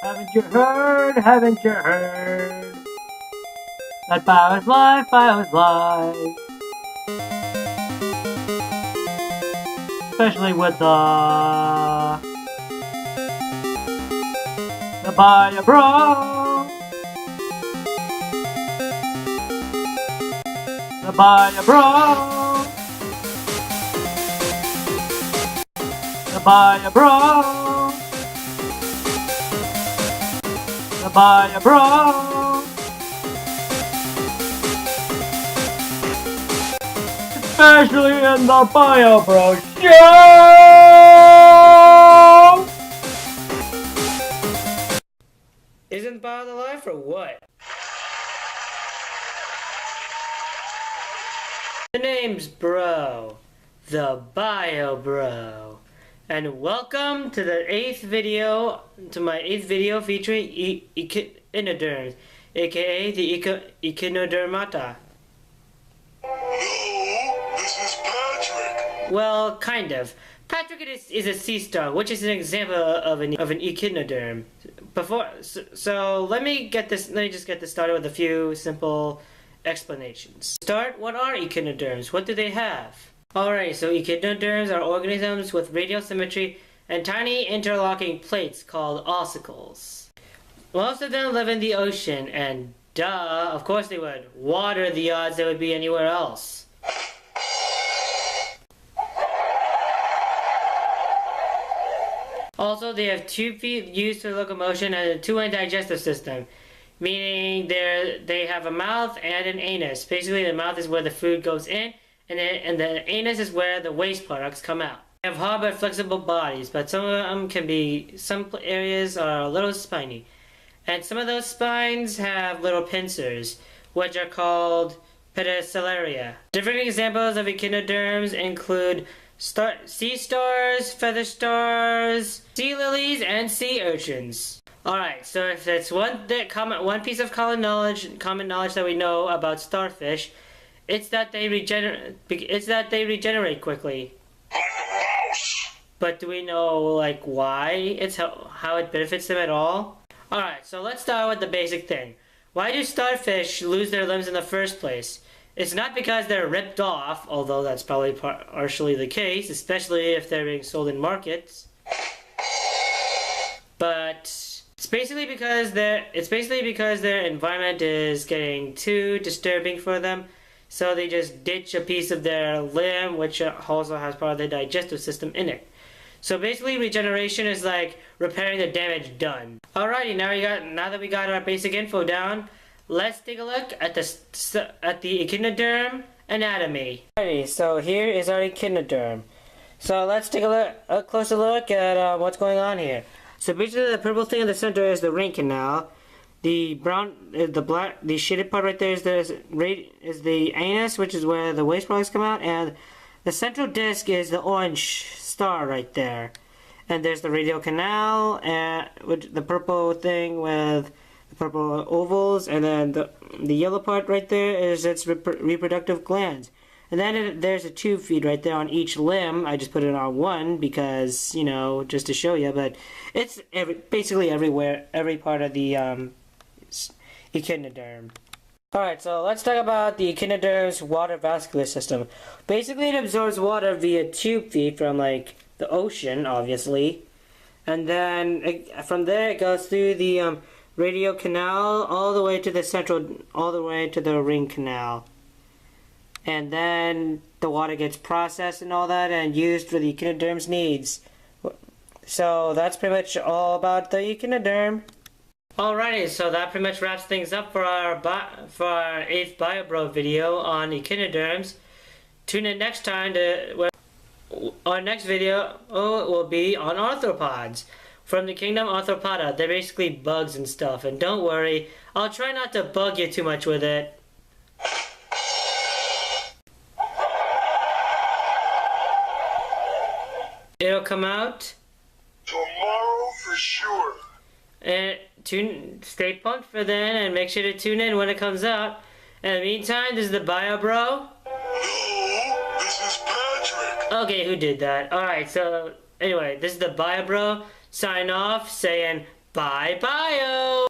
Haven't you heard? Haven't you heard? That bio is live, bio is live. Especially with the bio bro. The bio bro. The bio bro. The bio bro. Especially in the bio bro show. Isn't Bio alive or what? The name's Bro, the Bio Bro, and welcome to my eighth video featuring Echinoderms, aka the Echinodermata. Hello, this is Patrick. Well, kind of. Patrick is a sea star, which is an example of an echinoderm. So let me just get this started with a few simple explanations. Start. What are echinoderms? What do they have? Alright, so echinoderms are organisms with radial symmetry and tiny interlocking plates called ossicles. Most of them live in the ocean, and duh, of course they would. What are the odds they would be anywhere else? Also, they have 2 feet used for locomotion and a 2-end digestive system, meaning they have a mouth and an anus. Basically, the mouth is where the food goes in, and the anus is where the waste products come out. They have hard but flexible bodies, but some areas are a little spiny. And some of those spines have little pincers, which are called pedicellaria. Different examples of echinoderms include sea stars, feather stars, sea lilies, and sea urchins. Alright, so if that's one piece of common knowledge that we know about starfish, it's that they regenerate quickly. Like a mouse. But do we know like why how it benefits them at all? Alright, so let's start with the basic thing. Why do starfish lose their limbs in the first place? It's not because they're ripped off, although that's probably partially the case, especially if they're being sold in markets. But it's basically because their environment is getting too disturbing for them, so they just ditch a piece of their limb, which also has part of the digestive system in it. So basically, regeneration is like repairing the damage done. Alrighty, now that we got our basic info down, let's take a look at the echinoderm anatomy. Alrighty, so here is our echinoderm. So let's take a closer look at what's going on here. So basically, the purple thing in the center is the ring canal. The shaded part right there is the anus, which is where the waste products come out, and the central disc is the orange star right there. And there's the radial canal, and with the purple thing with the purple ovals, and then the yellow part right there is its reproductive glands. And then there's a tube feed right there on each limb. I just put it on one because, you know, just to show you, but it's basically everywhere, every part of the echinoderm. Alright, so let's talk about the echinoderm's water vascular system. Basically, it absorbs water via tube feed from, like, the ocean, obviously. And then from there, it goes through the radial canal all the way to the ring canal. And then the water gets processed and all that and used for the echinoderm's needs. So that's pretty much all about the echinoderm. Alrighty, so that pretty much wraps things up for our 8th BioBro video on echinoderms. Tune in next time our next video will be on arthropods. From the kingdom Arthropoda, they're basically bugs and stuff. And don't worry, I'll try not to bug you too much with it. It'll come out Tomorrow for sure. and stay pumped for then, and make sure to tune in when it comes out. In the meantime, this is the Bio Bro. Hello, this is Patrick. Okay, who did that? Alright, so anyway, this is the Bio Bro sign off saying Bye-bye-o!